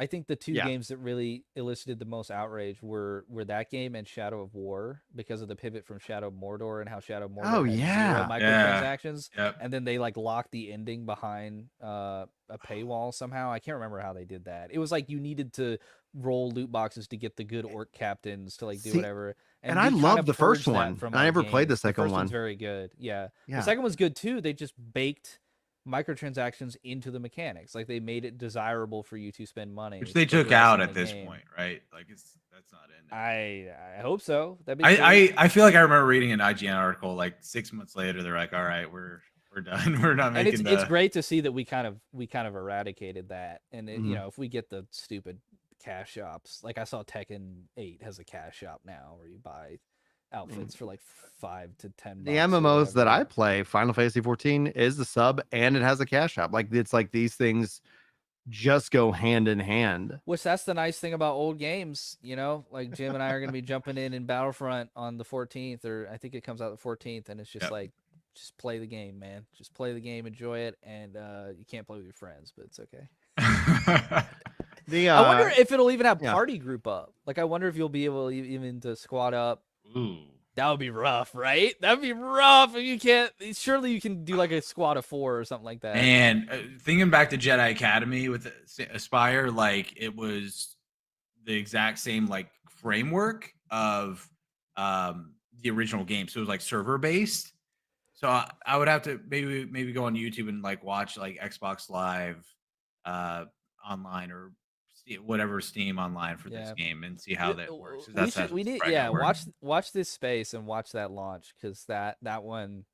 I think the two Yeah. games that really elicited the most outrage were that game and Shadow of War because of the pivot from Shadow of Mordor and how Shadow of Oh Mordor had zero yeah. Yeah. microtransactions, Yep. and then they like locked the ending behind a paywall somehow. I can't remember how they did that. It was like you needed to roll loot boxes to get the good orc captains to like do See, whatever, and and I we kind love of the first purged that one. from I our never played the games. The second first one's one. very good. Yeah, the Yeah. second one's good too. They just baked microtransactions into the mechanics. Like they made it desirable for you to spend Which money they to took progress out in the at this game. point, right? Like that's not in there. I hope so. That'd be sweet. I feel like I remember reading an IGN article like 6 months later. They're like, "All right, we're done. We're not And making it's the." great to see that we kind of eradicated that. And Mhm. if we get the stupid cash shops, like I saw Tekken 8 has a cash shop now where you buy outfits for like $5 to $10 The or MMOs that I whatever. play, Final Fantasy 14 is the sub and it has a cash shop. Like it's like these things just go hand in hand. Which that's the nice thing about old games, like Jim and I are going to be jumping in Battlefront on the 14th, or I think it comes out the 14th, and it's just Yep. like, just play the game, man. Just play the game, enjoy it, and you can't play with your friends, but it's okay. The I wonder if it'll even have yeah. party group up. Like, I wonder if you'll be able even to squad up. Ooh. That would be rough, right? That'd be rough if you can't. Surely you can do like a squad of 4 or something like that. And thinking back to Jedi Academy with Aspire, like it was the exact same like framework of the original game. So it was like server based. So I would have to maybe go on YouTube and like watch like Xbox Live uh, online or whatever Steam online for this Yeah. game and see how that works. 'Cause We that's should. We that's need. probably Yeah. gonna work. Watch this space and watch that launch because that one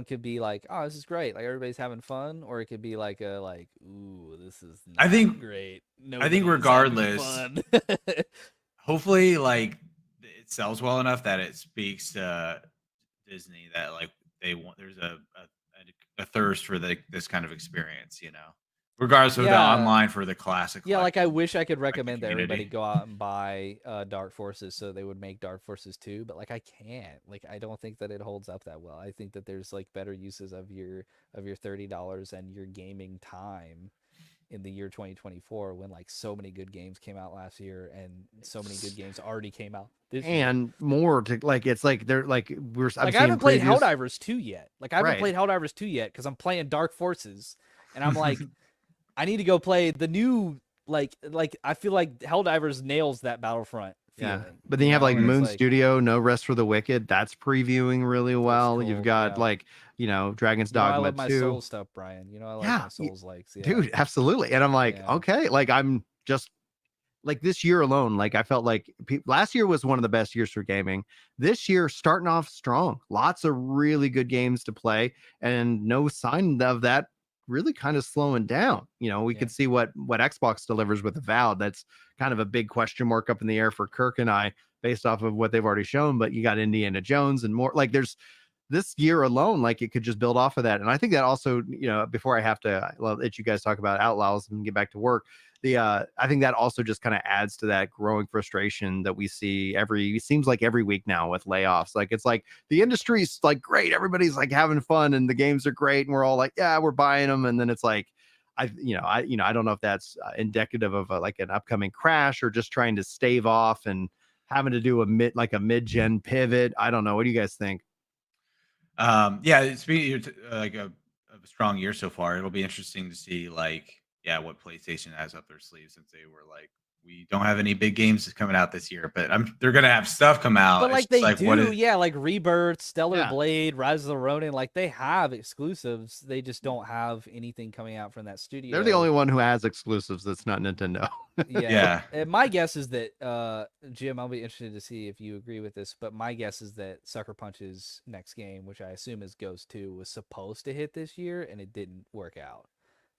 could be like, oh, this is great, like everybody's having fun, or it could be like ooh, this is I not think great. I think Nobody's having regardless, fun. hopefully like it sells well enough that it speaks to Disney that like they want there's a thirst for this kind of experience, regardless of the Yeah. online for the classic Yeah, like I collections, wish I could like the recommend that everybody community. go out and buy Dark Forces so they would make Dark Forces 2, but like I can't. Like I don't think that it holds up that well. I think that there's like better uses of your $30 and your gaming time in the year 2024 when like so many good games came out last year and so many good games already came out this year. And more to like it's like they're like I'm Like I seeing haven't played previews. Helldivers 2 yet. Like I haven't Right. played Helldivers 2 yet cuz I'm playing Dark Forces and I'm like I need to go play the new like I feel like Helldivers nails that Battlefront Yeah. feeling, But then you have like and it's Moon like Studio, No Rest for the Wicked. That's previewing really looks well. You've cool. got Yeah. like, Dragon's I Dogma love my 2. soul stuff, Brian. I like Yeah. my souls likes. Yeah. Dude, absolutely. And I'm like, Yeah. okay, like I'm just like this year alone, like I felt like last year was one of the best years for gaming. This year starting off strong, lots of really good games to play, and no sign of that really kind of slowing down. We Yeah. could see what Xbox delivers with Avowed. That's kind of a big question mark up in the air for Kirk and I, based off of what they've already shown. But you got Indiana Jones and more. Like there's this year alone, like it could just build off of that. And I think that also, before I have to let you guys talk about Outlaws and get back to work, I think that also just kind of adds to that growing frustration that we see it seems like every week now with layoffs. Like it's like the industry's like great, everybody's like having fun and the games are great and we're all like, yeah, we're buying them, and then it's like I don't know if that's indicative of like an upcoming crash or just trying to stave off and having to do a mid-gen pivot. I don't know. What do you guys think? Yeah, it's been like a strong year so far. It'll be interesting to see like what PlayStation has up their sleeve since they were like we don't have any big games coming out this year, but they're gonna have stuff come But out. It's like just they like what do, is yeah, like Rebirth, Stellar Yeah. Blade, Rise of the Ronin, like they have exclusives. They just don't have anything coming out from that They're the studio. only one who has exclusives that's not Nintendo. Yeah. yeah. And my guess is that Jim, I'll be interested to see if you agree with this, but my guess is that Sucker Punch's next game, which I assume is Ghost 2, was supposed to hit this year and it didn't work out.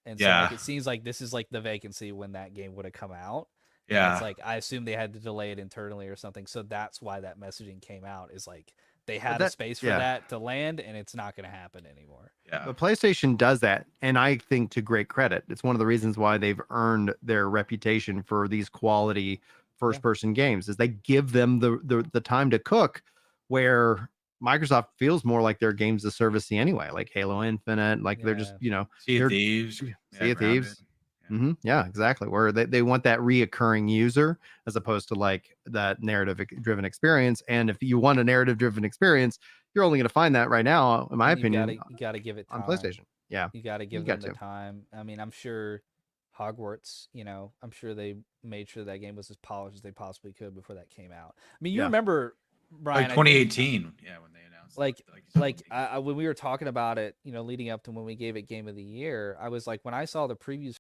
And so like Yeah. it seems like this is like the vacancy when that game would have come out. And it's Yeah. like I assume they had to delay it internally or something. So that's why that messaging came out is like they But had a that space for yeah. that to land and it's not going to happen anymore. Yeah. But PlayStation does that, and I think to great credit. It's one of the reasons why they've earned their reputation for these quality first-person games is they give them the time to cook, where Microsoft feels more like their games as service anyway, like Halo Infinite, like they're just, Yeah. Sea of they're Thieves. Sea Yeah, of Grounded. Thieves. Yeah, exactly. Where they want that reoccurring user as opposed to like that narrative driven experience. And if you want a narrative driven experience, you're only going to find that right now, in my And opinion, you gotta give it on time. PlayStation. Yeah, You gotta you give them got the to. time. I mean, I'm sure Hogwarts, I'm sure they made sure that game was as polished as they possibly could before that came out. I mean, you Yeah. remember, Like Brian, I think 2018, yeah, when they announced it. like Like you said, when we were talking about it, leading up to when we gave it Game of the Year, I was like, when I saw the previews